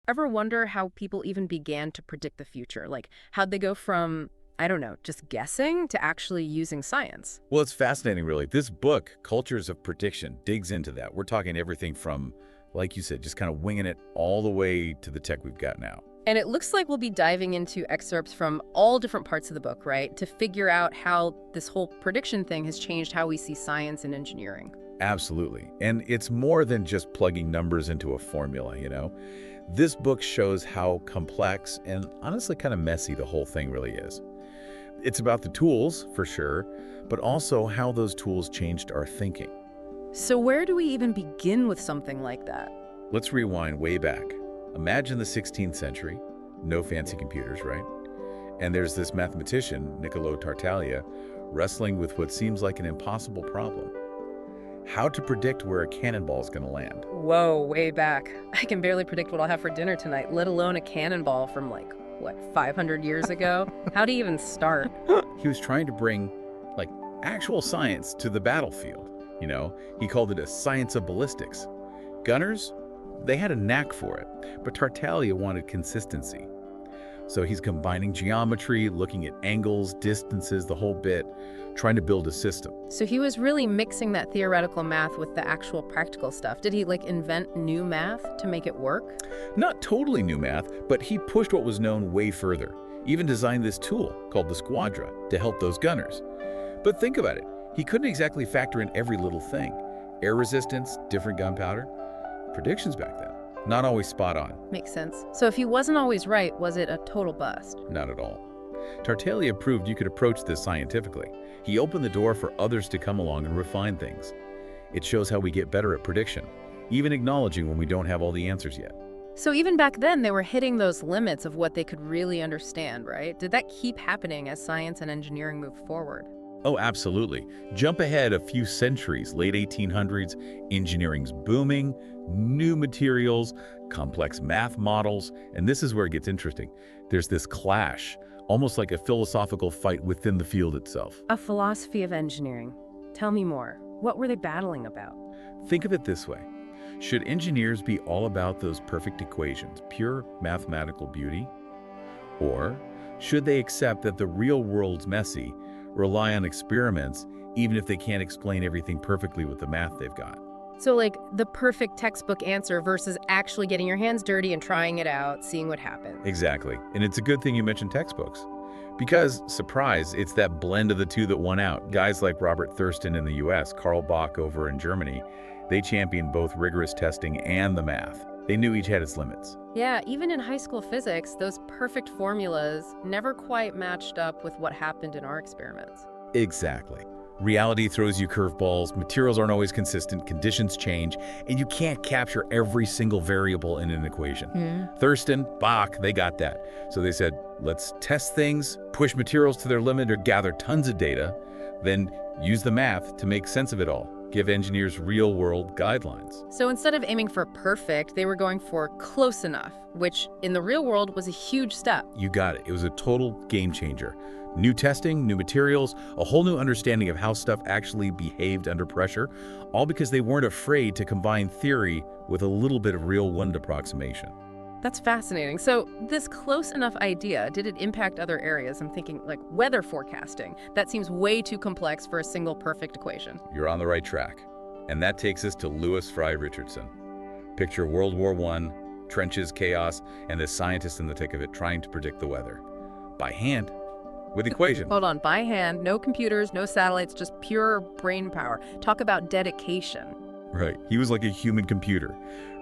Ever wonder how people even began to predict the future? Like, how'd they go from, I don't know, just guessing to actually using science? Well, it's fascinating, really. This book, Cultures of Prediction, digs into that. We're talking everything from, like you said, just kind of winging it all the way to the tech we've got now. And it looks like we'll be diving into excerpts from all different parts of the book, right? To figure out how this whole prediction thing has changed how we see science and engineering. Absolutely. And it's more than just plugging numbers into a formula, you know? This book shows how complex and honestly kind of messy the whole thing really is. It's about the tools, for sure, but also how those tools changed our thinking. So where do we even begin with something like that? Let's rewind way back. Imagine the 16th century, no fancy computers, right? And there's this mathematician, Niccolo Tartaglia, wrestling with what seems like an impossible problem. How to predict where a cannonball is going to land. Whoa, way back. I can barely predict what I'll have for dinner tonight, let alone a cannonball from what, 500 years ago? How do you even start? He was trying to bring, actual science to the battlefield. You know, he called it a science of ballistics. Gunners, they had a knack for it, but Tartaglia wanted consistency. So he's combining geometry, looking at angles, distances, the whole bit, trying to build a system. So he was really mixing that theoretical math with the actual practical stuff. Did he invent new math to make it work? Not totally new math, but he pushed what was known way further. Even designed this tool called the squadra to help those gunners. But think about it. He couldn't exactly factor in every little thing. Air resistance, different gunpowder. Predictions back then, not always spot on. Makes sense. So if he wasn't always right, was it a total bust? Not at all. Tartaglia proved you could approach this scientifically. He opened the door for others to come along and refine things. It shows how we get better at prediction, even acknowledging when we don't have all the answers yet. So even back then, they were hitting those limits of what they could really understand, right? Did that keep happening as science and engineering moved forward? Oh, absolutely. Jump ahead a few centuries, late 1800s, engineering's booming, new materials, complex math models, and this is where it gets interesting. There's this clash, almost like a philosophical fight within the field itself. A philosophy of engineering. Tell me more. What were they battling about? Think of it this way. Should engineers be all about those perfect equations, pure mathematical beauty? Or should they accept that the real world's messy, rely on experiments, even if they can't explain everything perfectly with the math they've got? So the perfect textbook answer versus actually getting your hands dirty and trying it out, seeing what happens. Exactly. And it's a good thing you mentioned textbooks. Because, surprise, it's that blend of the two that won out. Guys like Robert Thurston in the US, Karl Bach over in Germany, they championed both rigorous testing and the math. They knew each had its limits. Yeah, even in high school physics, those perfect formulas never quite matched up with what happened in our experiments. Exactly. Reality throws you curveballs, materials aren't always consistent, conditions change, and you can't capture every single variable in an equation. Thurston, Bach, they got that. So they said, let's test things, push materials to their limit, or gather tons of data, then use the math to make sense of it all. Give engineers real-world guidelines. So instead of aiming for perfect, they were going for close enough, which in the real world was a huge step. You got it. It was a total game changer. New testing, new materials, a whole new understanding of how stuff actually behaved under pressure, all because they weren't afraid to combine theory with a little bit of real-world approximation. That's fascinating. So this close enough idea, did it impact other areas? I'm thinking weather forecasting. That seems way too complex for a single perfect equation. You're on the right track. And that takes us to Lewis Fry Richardson. Picture World War I, trenches, chaos, and this scientist in the thick of it trying to predict the weather. By hand, with equations. Hold on, by hand, no computers, no satellites, just pure brain power. Talk about dedication. Right, he was like a human computer.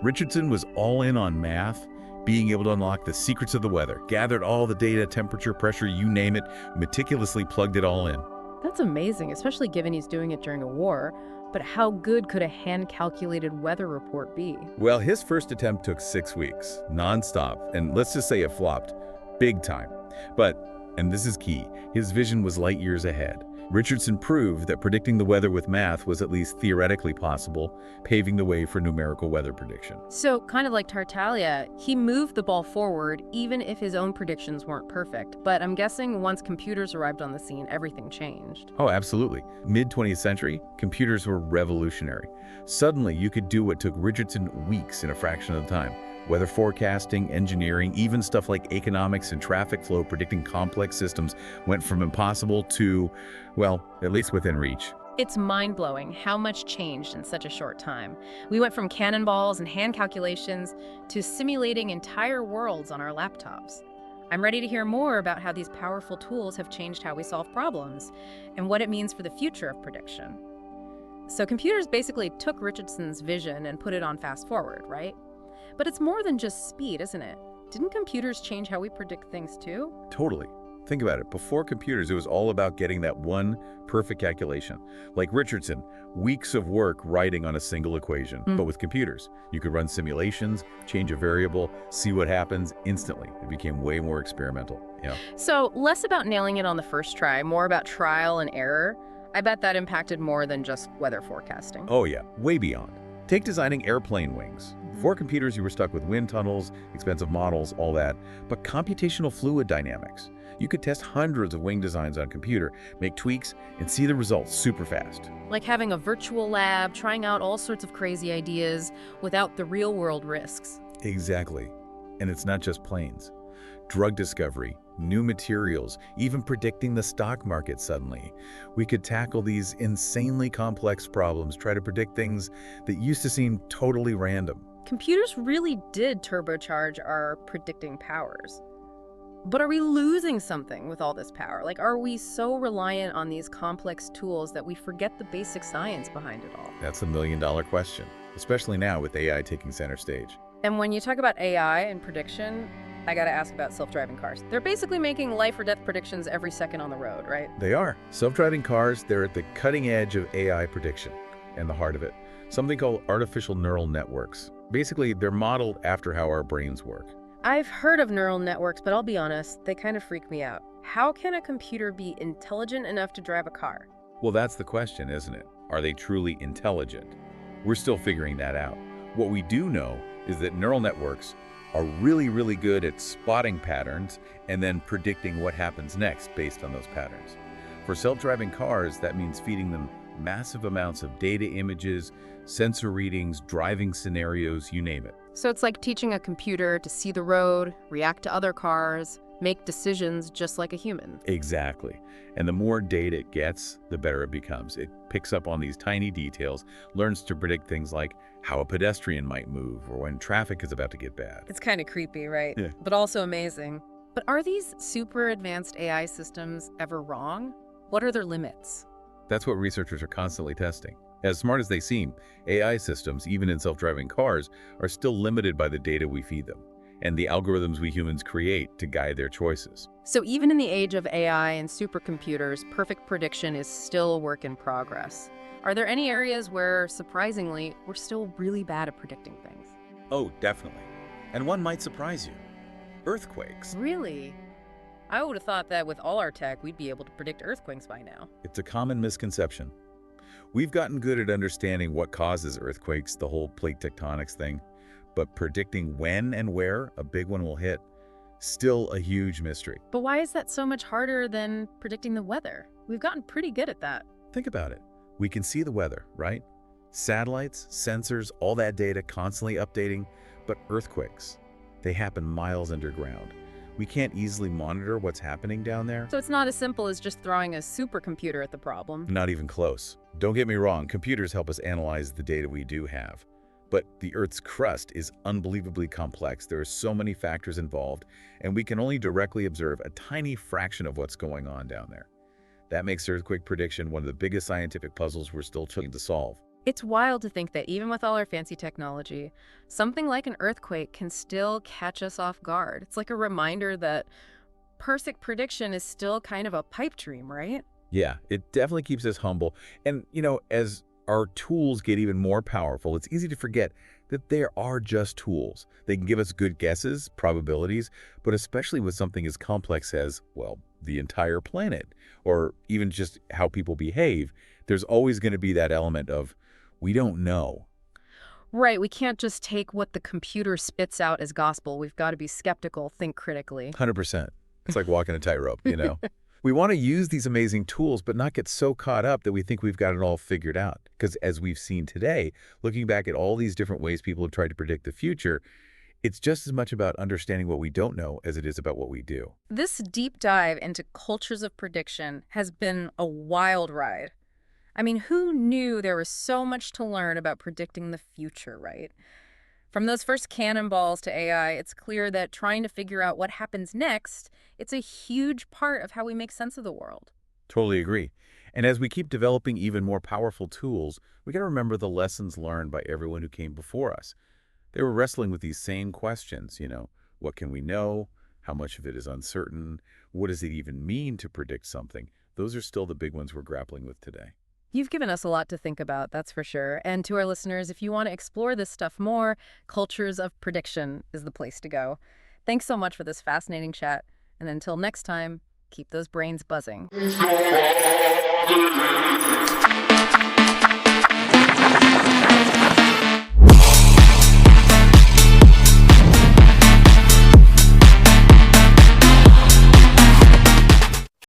Richardson was all in on math, being able to unlock the secrets of the weather, gathered all the data, temperature, pressure, you name it, meticulously plugged it all in. That's amazing, especially given he's doing it during a war. But how good could a hand-calculated weather report be? Well, his first attempt took 6 weeks, nonstop, and let's just say it flopped, big time. But, and this is key, his vision was light years ahead. Richardson proved that predicting the weather with math was at least theoretically possible, paving the way for numerical weather prediction. So, kind of like Tartaglia, he moved the ball forward even if his own predictions weren't perfect. But I'm guessing once computers arrived on the scene, everything changed. Oh, absolutely. Mid-20th century, computers were revolutionary. Suddenly, you could do what took Richardson weeks in a fraction of the time. Weather forecasting, engineering, even stuff like economics and traffic flow predicting complex systems went from impossible to, well, at least within reach. It's mind-blowing how much changed in such a short time. We went from cannonballs and hand calculations to simulating entire worlds on our laptops. I'm ready to hear more about how these powerful tools have changed how we solve problems and what it means for the future of prediction. So computers basically took Richardson's vision and put it on fast forward, right? But it's more than just speed, isn't it? Didn't computers change how we predict things too? Totally. Think about it. Before computers, it was all about getting that one perfect calculation. Like Richardson, weeks of work writing on a single equation. But with computers, you could run simulations, change a variable, see what happens instantly. It became way more experimental. Yeah. So less about nailing it on the first try, more about trial and error. I bet that impacted more than just weather forecasting. Oh yeah, way beyond. Take designing airplane wings. Before computers, you were stuck with wind tunnels, expensive models, all that. But computational fluid dynamics. You could test hundreds of wing designs on a computer, make tweaks, and see the results super fast. Like having a virtual lab, trying out all sorts of crazy ideas without the real-world risks. Exactly. And it's not just planes. Drug discovery, new materials, even predicting the stock market suddenly. We could tackle these insanely complex problems, try to predict things that used to seem totally random. Computers really did turbocharge our predicting powers. But are we losing something with all this power? Like, are we so reliant on these complex tools that we forget the basic science behind it all? That's a million-dollar question, especially now with AI taking center stage. And when you talk about AI and prediction, I gotta ask about self-driving cars. They're basically making life or death predictions every second on the road, right? They are. Self-driving cars, they're at the cutting edge of AI prediction and the heart of it. Something called artificial neural networks. Basically, they're modeled after how our brains work. I've heard of neural networks, but I'll be honest, they kind of freak me out. How can a computer be intelligent enough to drive a car? Well, that's the question, isn't it? Are they truly intelligent? We're still figuring that out. What we do know is that neural networks are really, really good at spotting patterns and then predicting what happens next based on those patterns. For self-driving cars, that means feeding them massive amounts of data images, sensor readings, driving scenarios, you name it. So it's like teaching a computer to see the road, react to other cars, make decisions just like a human. Exactly. And the more data it gets, the better it becomes. It picks up on these tiny details, learns to predict things like how a pedestrian might move or when traffic is about to get bad. It's kind of creepy, right? Yeah. But also amazing. But are these super advanced AI systems ever wrong? What are their limits? That's what researchers are constantly testing. As smart as they seem, AI systems, even in self-driving cars, are still limited by the data we feed them and the algorithms we humans create to guide their choices. So even in the age of AI and supercomputers, perfect prediction is still a work in progress. Are there any areas where, surprisingly, we're still really bad at predicting things? Oh, definitely. And one might surprise you. Earthquakes. Really? I would have thought that with all our tech, we'd be able to predict earthquakes by now. It's a common misconception. We've gotten good at understanding what causes earthquakes, the whole plate tectonics thing, but predicting when and where a big one will hit, still a huge mystery. But why is that so much harder than predicting the weather? We've gotten pretty good at that. Think about it. We can see the weather, right? Satellites, sensors, all that data constantly updating, but earthquakes, they happen miles underground. We can't easily monitor what's happening down there. So it's not as simple as just throwing a supercomputer at the problem. Not even close. Don't get me wrong, computers help us analyze the data we do have. But the Earth's crust is unbelievably complex. There are so many factors involved, and we can only directly observe a tiny fraction of what's going on down there. That makes earthquake prediction one of the biggest scientific puzzles we're still trying to solve. It's wild to think that even with all our fancy technology, something like an earthquake can still catch us off guard. It's like a reminder that perfect prediction is still kind of a pipe dream, right? Yeah, it definitely keeps us humble. And, as our tools get even more powerful, it's easy to forget that they are just tools. They can give us good guesses, probabilities, but especially with something as complex as, well, the entire planet, or even just how people behave, there's always going to be that element of, we don't know. Right, we can't just take what the computer spits out as gospel. We've got to be skeptical, think critically. 100%. It's like walking a tightrope, We want to use these amazing tools, but not get so caught up that we think we've got it all figured out. Because as we've seen today, looking back at all these different ways people have tried to predict the future, It's just as much about understanding what we don't know as it is about what we do. This deep dive into cultures of prediction has been a wild ride. I mean, who knew there was so much to learn about predicting the future, right? From those first cannonballs to AI, it's clear that trying to figure out what happens next, it's a huge part of how we make sense of the world. Totally agree. And as we keep developing even more powerful tools, we got to remember the lessons learned by everyone who came before us. They were wrestling with these same questions, what can we know? How much of it is uncertain? What does it even mean to predict something? Those are still the big ones we're grappling with today. You've given us a lot to think about, that's for sure. And to our listeners, if you want to explore this stuff more, Cultures of Prediction is the place to go. Thanks so much for this fascinating chat. And until next time, keep those brains buzzing.